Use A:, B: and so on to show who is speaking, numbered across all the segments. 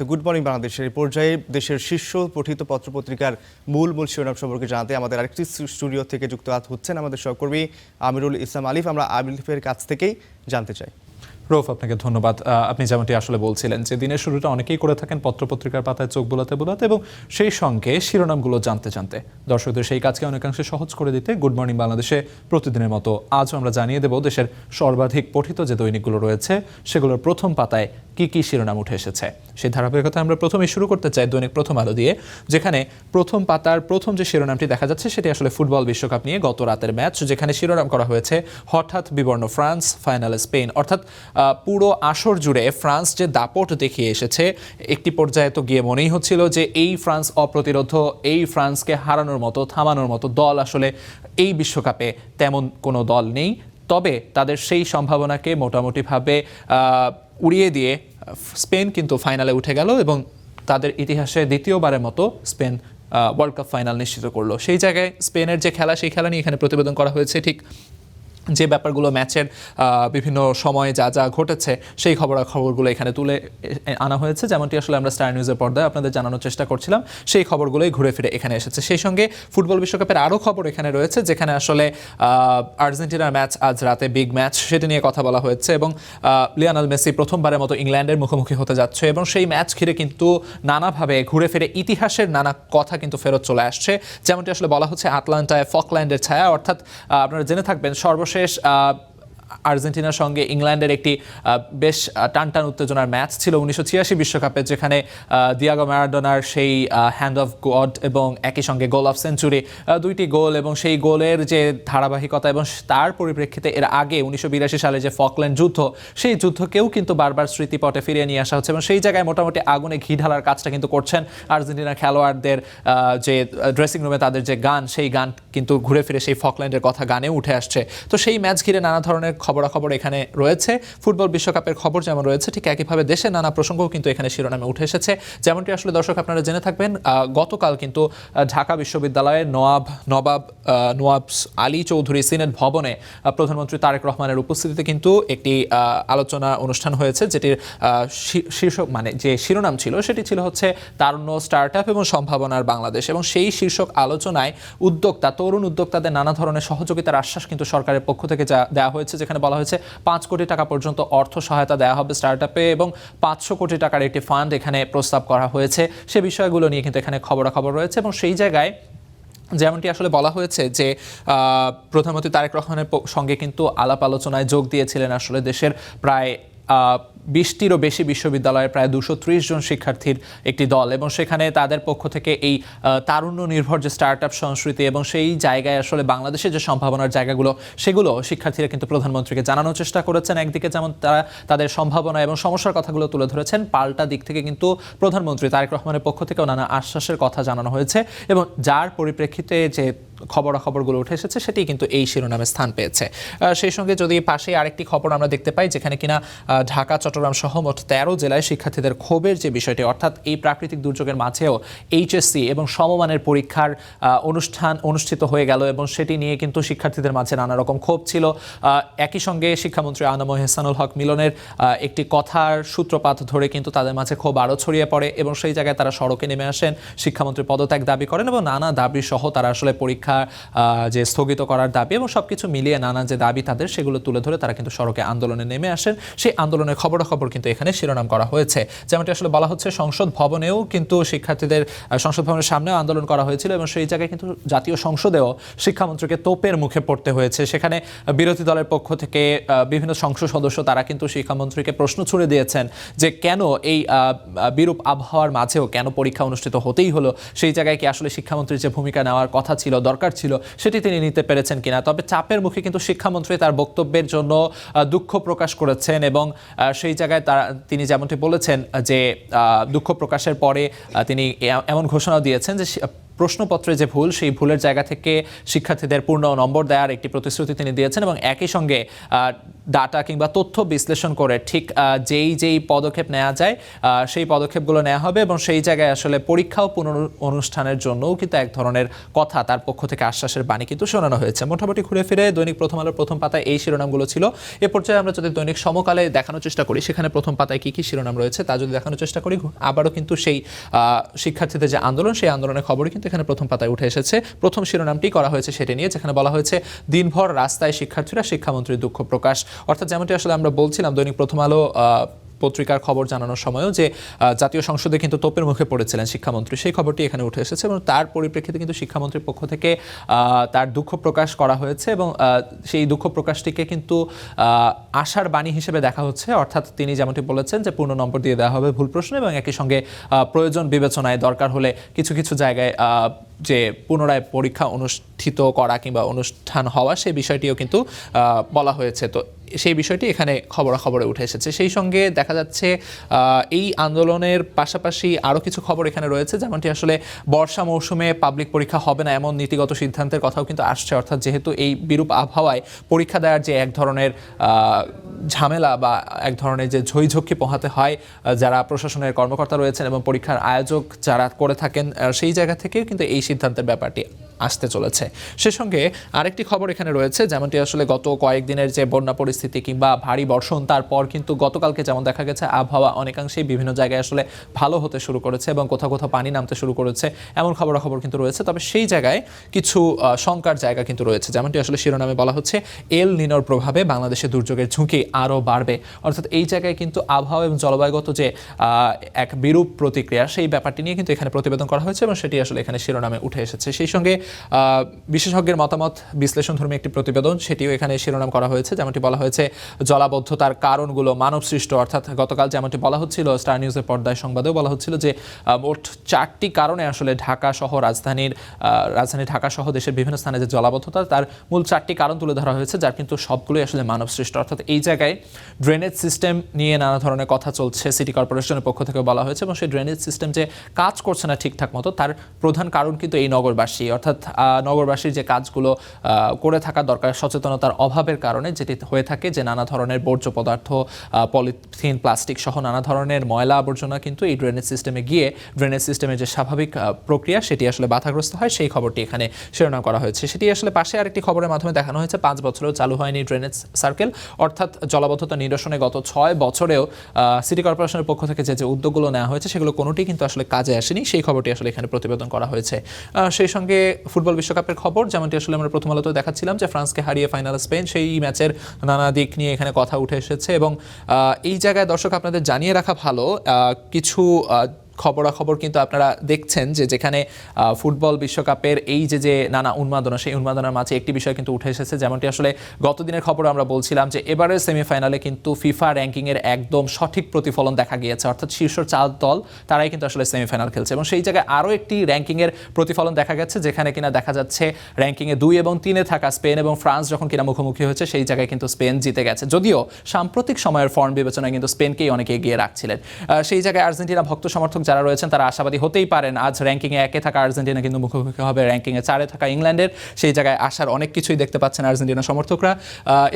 A: তো good morning বাংলাদেশের এই পর্যায়ে দেশের শীর্ষ পঠিত পত্রপত্রিকার মূল শিরোনাম সম্পর্কে জানাতে আমাদের আরেকটি স্টুডিও থেকে যুক্ত হচ্ছেন আমাদের সহকর্মী আমিরুল ইসলাম আলিফ। আমরা আলিফের কাছ থেকেই জানতে চাই।
B: রৌফ, আপনাকে ধন্যবাদ। আপনি যেমনটি আসলে বলছিলেন যে দিনের শুরুটা অনেকেই করে থাকেন পত্রপত্রিকার পাতায় চোখ বোলাতে বোলাতে এবং সেই সঙ্গে শিরোনামগুলো জানতে জানতে দর্শকদের সেই কাজকে অনেকাংশে সহজ করে দিতে গুড মর্নিং বাংলাদেশে প্রতিদিনের মতো আজও আমরা জানিয়ে দেব দেশের সর্বাধিক পঠিত যে দৈনিকগুলো রয়েছে সেগুলোর প্রথম পাতায় কি কি শিরোনাম উঠে এসেছে। সেই ধারাবাহিকতা আমরা প্রথমেই শুরু করতে চাই দৈনিক প্রথম আলো দিয়ে, যেখানে প্রথম পাতার প্রথম যে শিরোনামটি দেখা যাচ্ছে সেটি আসলে ফুটবল বিশ্বকাপ নিয়ে গত রাতের ম্যাচ, যেখানে শিরোনাম করা হয়েছে হঠাৎ বিবর্ণ ফ্রান্স, ফাইনালে স্পেন। অর্থাৎ পুরো আসর জুড়ে ফ্রান্স যে দাপট দেখিয়ে এসেছে, একটি পর্যায়ে তো গিয়ে মনেই হচ্ছিল যে এই ফ্রান্স অপ্রতিরোধ, এই ফ্রান্সকে হারানোর মতো থামানোর মতো দল আসলে এই বিশ্বকাপে তেমন কোনো দল নেই। তবে তাদের সেই সম্ভাবনাকে মোটামুটিভাবে উড়িয়ে দিয়ে স্পেন কিন্তু ফাইনালে উঠে গেল এবং তাদের ইতিহাসে দ্বিতীয়বারের মতো স্পেন ওয়ার্ল্ড কাপ ফাইনাল নিশ্চিত করলো। সেই জায়গায় স্পেনের যে খেলা, সেই খেলা নিয়ে এখানে প্রতিবেদন করা হয়েছে। ঠিক যে ব্যাপারগুলো ম্যাচের বিভিন্ন সময়ে যা যা ঘটেছে সেই খবরগুলো এখানে তুলে আনা হয়েছে, যেমনটি আসলে আমরা স্টার নিউজের পর্দায় আপনাদের জানানোর চেষ্টা করছিলাম। সেই খবরগুলোই ঘুরে ফিরে এখানে এসেছে। সেই সঙ্গে ফুটবল বিশ্বকাপের আরও খবর এখানে রয়েছে, যেখানে আসলে আর্জেন্টিনার ম্যাচ আজ রাতে, বিগ ম্যাচ, সেটা নিয়ে কথা বলা হয়েছে এবং লিওনেল মেসি প্রথমবারের মতো ইংল্যান্ডের মুখোমুখি হতে যাচ্ছে এবং সেই ম্যাচ ঘিরে কিন্তু নানাভাবে ঘুরে ফিরে ইতিহাসের নানা কথা কিন্তু ফেরত চলে আসছে। যেমনটি আসলে বলা হচ্ছে আটলান্টায় ফকল্যান্ডের ছায়া, অর্থাৎ আপনারা জেনে থাকবেন সর্বশেষ আর্জেন্টিনার সঙ্গে ইংল্যান্ডের একটি বেশ টানটান উত্তেজনার ম্যাচ ছিল 1986 বিশ্বকাপে, যেখানে দিয়াগো ম্যারাডোনার সেই হ্যান্ড অফ গড এবং একই সঙ্গে গোল অফ সেঞ্চুরি, দুইটি গোল এবং সেই গোলের যে ধারাবাহিকতা এবং তার পরিপ্রেক্ষিতে এর আগে 1982 সালে যে ফকল্যান্ড যুদ্ধ, সেই যুদ্ধকেও কিন্তু বারবার স্মৃতিপটে ফিরিয়ে নিয়ে আসা হচ্ছে এবং সেই জায়গায় মোটামুটি আগুনে ঘি ঢালার কাজটা কিন্তু করছেন আর্জেন্টিনার খেলোয়াড়দের। যে ড্রেসিং রুমে তাদের যে গান, সেই গান কিন্তু ঘুরে ফিরে সেই ফকল্যান্ডের কথা গানেও উঠে আসছে। তো সেই ম্যাচ ঘিরে নানা ধরনের খবরাখবর এখানে রয়েছে। ফুটবল বিশ্বকাপের খবর যেমন রয়েছে, ঠিক একইভাবে দেশের নানা প্রসঙ্গও কিন্তু এখানে শিরোনামে উঠে এসেছে। যেমনটি আসলে দর্শক আপনারা জেনে থাকবেন, গতকাল কিন্তু ঢাকা বিশ্ববিদ্যালয়ের নবাব আলী চৌধুরী সিনেট ভবনে প্রধানমন্ত্রী তারেক রহমানের উপস্থিতিতে কিন্তু একটি আলোচনা অনুষ্ঠান হয়েছে, যেটির শীর্ষক যে শিরোনাম ছিল সেটি ছিল হচ্ছে তারুণ্য, স্টার্টআপ এবং সম্ভাবনার বাংলাদেশ। এবং সেই শীর্ষক আলোচনায় তরুণ উদ্যোক্তাদের নানা ধরনের সহযোগিতার আশ্বাস কিন্তু সরকারের পক্ষ থেকে দেওয়া হয়েছে, যেখানে বলা হয়েছে 5 কোটি টাকা পর্যন্ত অর্থ সহায়তা দেওয়া হবে স্টার্টআপে এবং 500 কোটি টাকার একটি ফান্ড এখানে প্রস্তাব করা হয়েছে। সে বিষয়গুলো নিয়ে কিন্তু এখানে খবরাখবর রয়েছে এবং সেই জায়গায় যেমনটি আসলে বলা হয়েছে যে প্রধানমন্ত্রী তারেক রহমানের সঙ্গে কিন্তু আলাপ আলোচনায় যোগ দিয়েছিলেন আসলে দেশের প্রায় 20টিরও বেশি বিশ্ববিদ্যালয়ের প্রায় 230 জন শিক্ষার্থীর একটি দল এবং সেখানে তাদের পক্ষ থেকে এই তারুণ্য নির্ভর যে স্টার্টআপ সংস্কৃতি এবং সেই জায়গায় আসলে বাংলাদেশের যে সম্ভাবনার জায়গাগুলো, সেগুলো শিক্ষার্থীরা কিন্তু প্রধানমন্ত্রীকে জানানোর চেষ্টা করেছেন। একদিকে যেমন তারা তাদের সম্ভাবনা এবং সমস্যার কথাগুলো তুলে ধরেছেন, পাল্টা দিক থেকে কিন্তু প্রধানমন্ত্রী তারেক রহমানের পক্ষ থেকেও নানা আশ্বাসের কথা জানানো হয়েছে এবং যার পরিপ্রেক্ষিতে যে খবরাখবরগুলো উঠে এসেছে সেটি কিন্তু এই শিরোনামে স্থান পেয়েছে। সেই সঙ্গে যদি পাশে আরেকটি খবর আমরা দেখতে পাই, যেখানে কিনা ঢাকা, চট্টগ্রাম সহ মোট 13 জেলায় শিক্ষার্থীদের ক্ষোভের যে বিষয়টি, অর্থাৎ এই প্রাকৃতিক দুর্যোগের মাঝেও এইচএসসি এবং সমমানের পরীক্ষার অনুষ্ঠান অনুষ্ঠিত হয়ে গেল এবং সেটি নিয়ে কিন্তু শিক্ষার্থীদের মাঝে নানা রকম ক্ষোভ ছিল। একই সঙ্গে শিক্ষামন্ত্রী আনম এহসানুল হক মিলনের একটি কথার সূত্রপাত ধরে কিন্তু তাদের মাঝে ক্ষোভ আরও ছড়িয়ে পড়ে এবং সেই জায়গায় তারা সড়কে নেমে আসেন, শিক্ষামন্ত্রী পদত্যাগ দাবি করেন এবং নানা দাবি সহ তারা আসলে পরীক্ষা যে স্থগিত করার দাবি এবং সবকিছু মিলিয়ে নানা যে দাবি তাদের, সেগুলো তুলে ধরে তারা কিন্তু সড়কে আন্দোলনে নেমে আসেন। সেই আন্দোলনের খবরাখবর কিন্তু এখানে শিরোনাম করা হয়েছে। যেমনটি আসলে বলা হচ্ছে সংসদ ভবনেও কিন্তু শিক্ষার্থীদের সংসদ ভবনের সামনেও আন্দোলন করা হয়েছিল এবং সেই জায়গায় কিন্তু জাতীয় সংসদেও শিক্ষামন্ত্রীকে তোপের মুখে পড়তে হয়েছে। সেখানে বিরোধী দলের পক্ষ থেকে বিভিন্ন সংসদ সদস্য তারা কিন্তু শিক্ষামন্ত্রীকে প্রশ্ন ছুড়ে দিয়েছেন যে কেন এই বিরূপ আবহাওয়ার মাঝেও কেন পরীক্ষা অনুষ্ঠিত হতেই হলো, সেই জায়গায় কি আসলে শিক্ষামন্ত্রীর যে ভূমিকা নেওয়ার কথা ছিল, দরকার ছিল, সেটি তিনি নিতে পেরেছেন কিনা। তবে চাপের মুখে কিন্তু শিক্ষামন্ত্রী তার বক্তব্যের জন্য দুঃখ প্রকাশ করেছেন এবং সেই জায়গায় তিনি যেমনটি বলেছেন যে দুঃখ প্রকাশের পরে তিনি এমন ঘোষণা দিয়েছেন যে প্রশ্নপত্রে যে ভুল, সেই ভুলের জায়গা থেকে শিক্ষার্থীদের পূর্ণ নম্বর দেওয়ার একটি প্রতিশ্রুতি তিনি দিয়েছেন এবং একই সঙ্গে ডাটা কিংবা তথ্য বিশ্লেষণ করে ঠিক যেই পদক্ষেপ নেওয়া যায় সেই পদক্ষেপগুলো নেওয়া হবে এবং সেই জায়গায় আসলে পরীক্ষা ও অনুষ্ঠানের জন্যও কিন্তু এক ধরনের কথা তার পক্ষ থেকে আশ্বাসের বাণী কিন্তু শোনানো হয়েছে। মোটামুটি ঘুরে ফিরে দৈনিক প্রথম আলোর প্রথম পাতায় এই শিরোনামগুলো ছিল। এ পর্যায়ে আমরা যদি দৈনিক সমকালে দেখানোর চেষ্টা করি সেখানে প্রথম পাতায় কি কি শিরোনাম রয়েছে তা যদি দেখানোর চেষ্টা করি, আবারও কিন্তু সেই শিক্ষার্থীদের যে আন্দোলন সেই আন্দোলনের খবরই কিন্তু এখানে প্রথম পাতায় উঠে এসেছে। প্রথম শিরোনামটি করা হয়েছে সেটা নিয়ে, যেখানে বলা হয়েছে দিনভর রাস্তায় শিক্ষার্থীরা, শিক্ষামন্ত্রীর দুঃখ প্রকাশ। অর্থাৎ যেমনটি আসলে আমরা বলছিলাম দৈনিক প্রথম আলো পত্রিকার খবর জানানোর সময়ও যে জাতীয় সংসদে কিন্তু তোপের মুখে পড়েছিলেন শিক্ষামন্ত্রী, সেই খবরটি এখানে উঠে এসেছে এবং তার পরিপ্রেক্ষিতে কিন্তু শিক্ষামন্ত্রীর পক্ষ থেকে তার দুঃখ প্রকাশ করা হয়েছে এবং সেই দুঃখ প্রকাশটিকে কিন্তু আশার বাণী হিসেবে দেখা হচ্ছে। অর্থাৎ তিনি যেমনটি বলেছেন যে পূর্ণ নম্বর দিয়ে দেওয়া হবে ভুল প্রশ্ন এবং একই সঙ্গে প্রয়োজন বিবেচনায় দরকার হলে কিছু কিছু জায়গায় যে পুনরায় পরীক্ষা অনুষ্ঠিত করা কিংবা অনুষ্ঠান হওয়া সেই বিষয়টিও কিন্তু বলা হয়েছে। তো সেই বিষয়টি এখানে খবরাখবরে উঠে এসেছে। সেই সঙ্গে দেখা যাচ্ছে এই আন্দোলনের পাশাপাশি আরও কিছু খবর এখানে রয়েছে, যেমনটি আসলে বর্ষা মৌসুমে পাবলিক পরীক্ষা হবে না এমন নীতিগত সিদ্ধান্তের কথাও কিন্তু আসছে। অর্থাৎ যেহেতু এই বিরূপ আবহাওয়ায় পরীক্ষা দেওয়ার যে এক ধরনের ঝামেলা বা এক ধরনের যে ঝইঝক্কি পোহাতে হয় যারা প্রশাসনের কর্মকর্তা রয়েছেন এবং পরীক্ষার আয়োজক যারা করে থাকেন, সেই জায়গা থেকেও কিন্তু এই সিদ্ধান্তের ব্যাপারটি আসতে চলেছে। সে সঙ্গে আরেকটি খবর এখানে রয়েছে, যেমনটি আসলে গত কয়েকদিনের যে বন্যা পরিস্থিতি কিংবা ভারী বর্ষণ, তারপর কিন্তু গতকালকে যেমন দেখা গেছে আবহাওয়া অনেকাংশেই বিভিন্ন জায়গায় আসলে ভালো হতে শুরু করেছে এবং কোথাও কোথাও পানি নামতে শুরু করেছে এমন খবরাখবর কিন্তু রয়েছে। তবে সেই জায়গায় কিছু শঙ্কার জায়গা কিন্তু রয়েছে, যেমনটি আসলে শিরোনামে বলা হচ্ছে এল নিনোর প্রভাবে বাংলাদেশে দুর্যোগের ঝুঁকি আরও বাড়বে। অর্থাৎ এই জায়গায় কিন্তু আবহাওয়া এবং জলবায়ুগত যে এক বিরূপ প্রতিক্রিয়া সেই ব্যাপারটি নিয়ে কিন্তু এখানে প্রতিবেদন করা হয়েছে এবং সেটি আসলে এখানে শিরোনামে উঠে এসেছে। সেই সঙ্গে বিশেষজ্ঞের মতামত বিশ্লেষণধর্মী একটি প্রতিবেদন সেটিও এখানে শিরোনাম করা হয়েছে, যেমনটি বলা হয়েছে জলাবদ্ধতার কারণগুলো মানব সৃষ্ট। অর্থাৎ গতকাল যেমনটি বলা হচ্ছিল স্টার নিউজের পর্দায় সংবাদেও বলা হচ্ছিল যে মোট 4টি কারণে আসলে ঢাকা সহ রাজধানী ঢাকা সহ দেশের বিভিন্ন স্থানে যে জলাবদ্ধতা তার মূল 4টি কারণ তুলে ধরা হয়েছে, যার কিন্তু সবগুলোই আসলে মানব সৃষ্ট। অর্থাৎ এই জায়গায় ড্রেনেজ সিস্টেম নিয়ে নানা ধরনের কথা চলছে, সিটি কর্পোরেশনের পক্ষ থেকে বলা হয়েছে এবং সেই ড্রেনেজ সিস্টেম যে কাজ করছে না ঠিকঠাক মতো তার প্রধান কারণ কিন্তু এই নগরবাসী। অর্থাৎ নগরবাসীর যে কাজগুলো করে থাকা দরকার সচেতনতার অভাবের কারণে যেটি হয়ে থাকে যে নানা ধরনের বর্জ্য পদার্থ, পলিথিন, প্লাস্টিক সহ নানা ধরনের ময়লা আবর্জনা কিন্তু এই ড্রেনেজ সিস্টেমে গিয়ে ড্রেনেজ সিস্টেমের যে স্বাভাবিক প্রক্রিয়া সেটি আসলে বাধাগ্রস্ত হয়। সেই খবরটি এখানে শিরোনাম করা হয়েছে। সেটি আসলে পাশে আরেকটি খবরের মাধ্যমে দেখানো হয়েছে 5 বছরেও চালু হয়নি ড্রেনেজ সার্কেল। অর্থাৎ জলাবদ্ধতা নিরসনে গত 6 বছরেও সিটি কর্পোরেশনের পক্ষ থেকে যে উদ্যোগগুলো নেওয়া হয়েছে সেগুলো কোনোটি কিন্তু আসলে কাজে আসেনি। সেই খবরটি আসলে এখানে প্রতিবেদন করা হয়েছে। সেই সঙ্গে ফুটবল বিশ্বকাপের খবর, যেমনটি আসলে আমরা প্রথম আলোতে দেখাচ্ছিলাম যে ফ্রান্সকে হারিয়ে ফাইনালে স্পেন, সেই ম্যাচের নানা দিক নিয়ে এখানে কথা উঠে এসেছে এবং এই জায়গায় দর্শক আপনাদের জানিয়ে রাখা ভালো কিছু খবরাখবর কিন্তু আপনারা দেখছেন যে যেখানে ফুটবল বিশ্বকাপের এই যে নানা উন্মাদনা সেই উন্মাদনার মাঝে একটি বিষয় কিন্তু উঠে এসেছে, যেমনটি আসলে গতদিনের খবর আমরা বলছিলাম যে এবারের সেমিফাইনালে কিন্তু ফিফা র্যাঙ্কিংয়ের একদম সঠিক প্রতিফলন দেখা গিয়েছে। অর্থাৎ শীর্ষ 4 দল তারাই কিন্তু আসলে সেমিফাইনাল খেলছে এবং সেই জায়গায় আরও একটি র্যাঙ্কিংয়ের প্রতিফলন দেখা গেছে, যেখানে কিনা দেখা যাচ্ছে র্যাঙ্কিংয়ে 2 এবং 3-এ থাকা স্পেন এবং ফ্রান্স যখন কিনা মুখোমুখি হয়েছে সেই জায়গায় কিন্তু স্পেন জিতে গেছে। যদিও সাম্প্রতিক সময়ের ফর্ম বিবেচনায় কিন্তু স্পেনকেই অনেকে এগিয়ে রাখছিলেন। সেই জায়গায় আর্জেন্টিনা ভক্ত সমর্থক যারা রয়েছেন তারা আশাবাদী হতেই পারেন। আজ র্যাঙ্কিংয়ে 1-এ থাকা আর্জেন্টিনা কিন্তু মুখোমুখি হবে র্যাঙ্কিংয়ে 4-এ থাকা ইংল্যান্ডের। সেই জায়গায় আসার অনেক কিছুই দেখতে পাচ্ছেন আর্জেন্টিনা সমর্থকরা।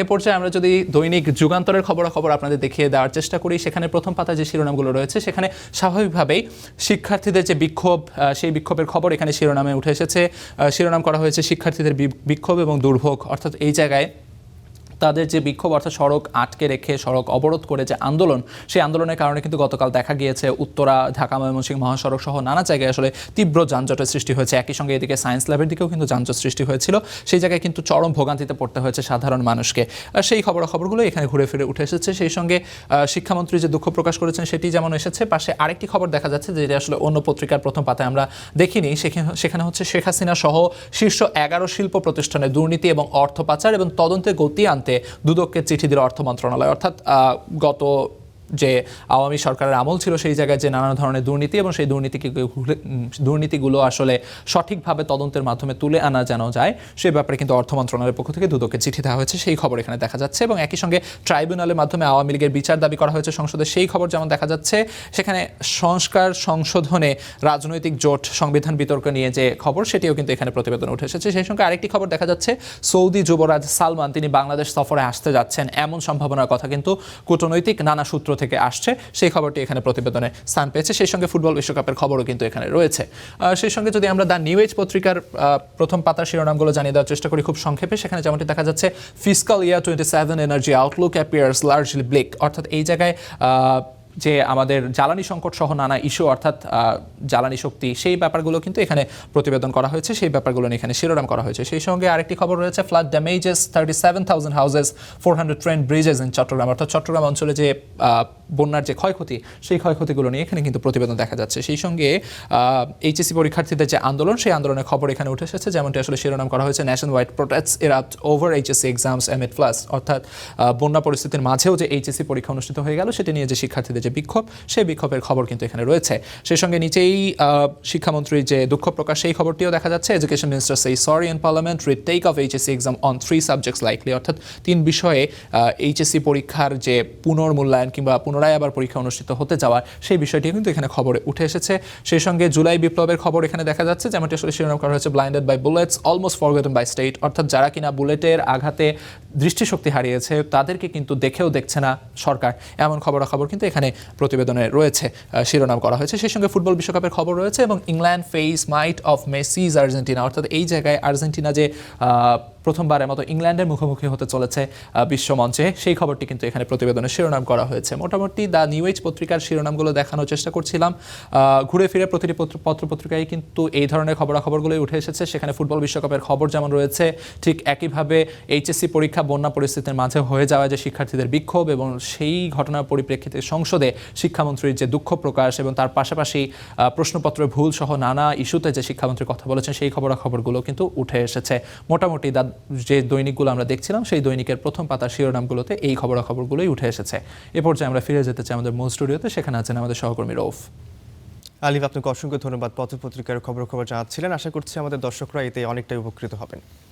B: এ পর্যায়ে আমরা যদি দৈনিক যুগান্তরের খবরাখবর আপনাদের দেখিয়ে দেওয়ার চেষ্টা করি, সেখানে প্রথম পাতায় যে শিরোনামগুলো রয়েছে সেখানে স্বাভাবিকভাবেই শিক্ষার্থীদের যে বিক্ষোভ সেই বিক্ষোভের খবর এখানে শিরোনামে উঠে এসেছে। শিরোনাম করা হয়েছে শিক্ষার্থীদের বিক্ষোভ এবং দুর্ভোগ। অর্থাৎ এই জায়গায় তাদের যে বিক্ষোভ অর্থাৎ সড়ক আটকে রেখে সড়ক অবরোধ করে যে আন্দোলন, সেই আন্দোলনের কারণে কিন্তু গতকাল দেখা গিয়েছে উত্তরা, ঢাকা, ময়মনসিংহ মহাসড়ক সহ নানা জায়গায় আসলে তীব্র যানজটের সৃষ্টি হয়েছে। একই সঙ্গে এদিকে সায়েন্স ল্যাবের দিকেও কিন্তু যানজট সৃষ্টি হয়েছিল। সেই জায়গায় কিন্তু চরম ভোগান্তিতে পড়তে হয়েছে সাধারণ মানুষকে। সেই খবরাখবরগুলো এখানে ঘুরে ফিরে উঠে এসেছে। সেই সঙ্গে শিক্ষামন্ত্রী যে দুঃখ প্রকাশ করেছেন সেটি যেমন এসেছে, পাশে আরেকটি খবর দেখা যাচ্ছে যেটা আসলে অন্য পত্রিকার প্রথম পাতায় আমরা দেখিনি। সেখানে হচ্ছে শেখ হাসিনা সহ শীর্ষ 11 শিল্প প্রতিষ্ঠানে দুর্নীতি এবং অর্থ পাচার এবং তদন্তে গতি আনতে দুদককে চিঠি দিল অর্থ মন্ত্রণালয়। অর্থাৎ গত যে আওয়ামী সরকারের আমল ছিল সেই জায়গায় যে নানা ধরনের দুর্নীতি এবং সেই দুর্নীতিগুলো আসলে সঠিকভাবে তদন্তের মাধ্যমে তুলে আনা যেন যায় সেই ব্যাপারে কিন্তু অর্থ মন্ত্রণালয়ের পক্ষ থেকে দুদককে চিঠি দেওয়া হয়েছে, সেই খবর এখানে দেখা যাচ্ছে। এবং একই সঙ্গে ট্রাইব্যুনালের মাধ্যমে আওয়ামী লীগের বিচার দাবি করা হয়েছে সংসদে, সেই খবর যেমন দেখা যাচ্ছে। সেখানে সংস্কার সংশোধনে রাজনৈতিক জোট সংবিধান বিতর্ক নিয়ে যে খবর সেটিও কিন্তু এখানে প্রতিবেদনে উঠে এসেছে। সেই সঙ্গে আরেকটি খবর দেখা যাচ্ছে, সৌদি যুবরাজ সালমান তিনি বাংলাদেশ সফরে আসতে যাচ্ছেন এমন সম্ভাবনার কথা কিন্তু কূটনৈতিক নানা সূত্র থেকে আসছে, সেই খবরটি এখানে প্রতিবেদনে স্থান পেয়েছে। সেই সঙ্গে ফুটবল বিশ্বকাপের খবরও কিন্তু এখানে রয়েছে। সেই সঙ্গে যদি আমরা দ্য নিউ এজ পত্রিকার প্রথম পাতার শিরোনামগুলো জানিয়ে দেওয়ার চেষ্টা করি খুব সংক্ষেপে, সেখানে যেমনটি দেখা যাচ্ছে, ফিসকাল ইয়ার 27 energy Outlook appears largely Blake, অর্থাৎ এই জায়গায় যে আমাদের জ্বালানি সংকট সহ নানা ইস্যু, অর্থাৎ জ্বালানি শক্তি, সেই ব্যাপারগুলো কিন্তু এখানে প্রতিবেদন করা হয়েছে, সেই ব্যাপারগুলো নিয়ে এখানে শিরোনাম করা হয়েছে। সেই সঙ্গে আরেকটি খবর রয়েছে, flood damages 37,000 houses 400 train bridges in Chattogram, অর্থাৎ চট্টগ্রাম অঞ্চলে যে বন্যার যে ক্ষয়ক্ষতি, সেই ক্ষয়ক্ষতিগুলো নিয়ে এখানে কিন্তু প্রতিবেদন দেখা যাচ্ছে। সেই সঙ্গে এইচএসসি পরীক্ষার্থীদের যে আন্দোলন, সেই আন্দোলনের খবর এখানে উঠে এসেছে, যেমনটি আসলে শিরোনাম করা হয়েছে, nation wide protests erupt over HSC exams amid floods, অর্থাৎ বন্যা পরিস্থিতির মাঝেও যে এইচএসসি পরীক্ষা অনুষ্ঠিত হয়ে গেল সেটি নিয়ে যে শিক্ষার্থীদের যে বিক্ষোভ, সেই বিক্ষোভের খবর কিন্তু এখানে রয়েছে। সেই সঙ্গে নিচেই শিক্ষামন্ত্রীর যে দুঃখ প্রকাশ, সেই খবরটিও দেখা যাচ্ছে, এডুকেশন মিনিস্টার সেই sorry in parliament retake of HSC exam on 3 subjects likely, অর্থাৎ 3 বিষয়ে এইচএসসি পরীক্ষার যে পুনর্মূল্যায়ন কিংবা পুনরায় আবার পরীক্ষা অনুষ্ঠিত হতে যাওয়া, সেই বিষয়টি কিন্তু এখানে খবরে উঠে এসেছে। সেই সঙ্গে জুলাই বিপ্লবের খবর এখানে দেখা যাচ্ছে, যেমনটি আসলে শিরোনাম করা হয়েছে, blinded by bullets almost forgotten by state, অর্থাৎ যারা কিনা বুলেটের আঘাতে দৃষ্টিশক্তি হারিয়েছে তাদেরকে কিন্তু দেখেও দেখছে না সরকার, এমন খবরাখবর কিন্তু এখানে প্রতিবেদনে রয়েছে, শিরোনাম করা হয়েছে। সেই সঙ্গে ফুটবল বিশ্বকাপের খবর রয়েছে এবং England face might of Messi's Argentina, অর্থাৎ এই জায়গায় আর্জেন্টিনা যে প্রথমবারের মতো ইংল্যান্ডের মুখোমুখি হতে চলেছে বিশ্বমঞ্চে, সেই খবরটি কিন্তু এখানে প্রতিবেদনে শিরোনাম করা হয়েছে। মোটামুটি দ্য নিউ এজ পত্রিকার শিরোনামগুলো দেখানোর চেষ্টা করছিলাম। ঘুরে ফিরে প্রতিটি পত্রপত্রিকায় কিন্তু এই ধরনের খবরাখবরগুলোই উঠে এসেছে। সেখানে ফুটবল বিশ্বকাপের খবর যেমন রয়েছে, ঠিক একইভাবে এইচএসসি পরীক্ষা বন্যা পরিস্থিতির মাঝে হয়ে যাওয়া যে শিক্ষার্থীদের বিক্ষোভ এবং সেই ঘটনার পরিপ্রেক্ষিতে সংসদে শিক্ষামন্ত্রীর যে দুঃখ প্রকাশ এবং তার পাশাপাশি প্রশ্নপত্রের ভুল সহ নানা ইস্যুতে যে শিক্ষামন্ত্রী কথা বলেছেন, সেই খবরাখবরগুলো কিন্তু উঠে এসেছে। মোটামুটি যে দৈনিকগুলো আমরা দেখছিলাম, সেই দৈনিকের প্রথম পাতার শিরোনামগুলোতে এই খবরাখবরগুলোই উঠে এসেছে। এ পর্যায়ে আমরা ফিরে যেতে চাই আমাদের মূল স্টুডিওতে, সেখানে আছেন আমাদের সহকর্মী রৌফ।
A: আলিফ, আপনাকে অসংখ্য ধন্যবাদ পত্রপত্রিকার খবর জানাচ্ছিলেন। আশা করছি আমাদের দর্শকরা এতে অনেকটাই উপকৃত হবেন।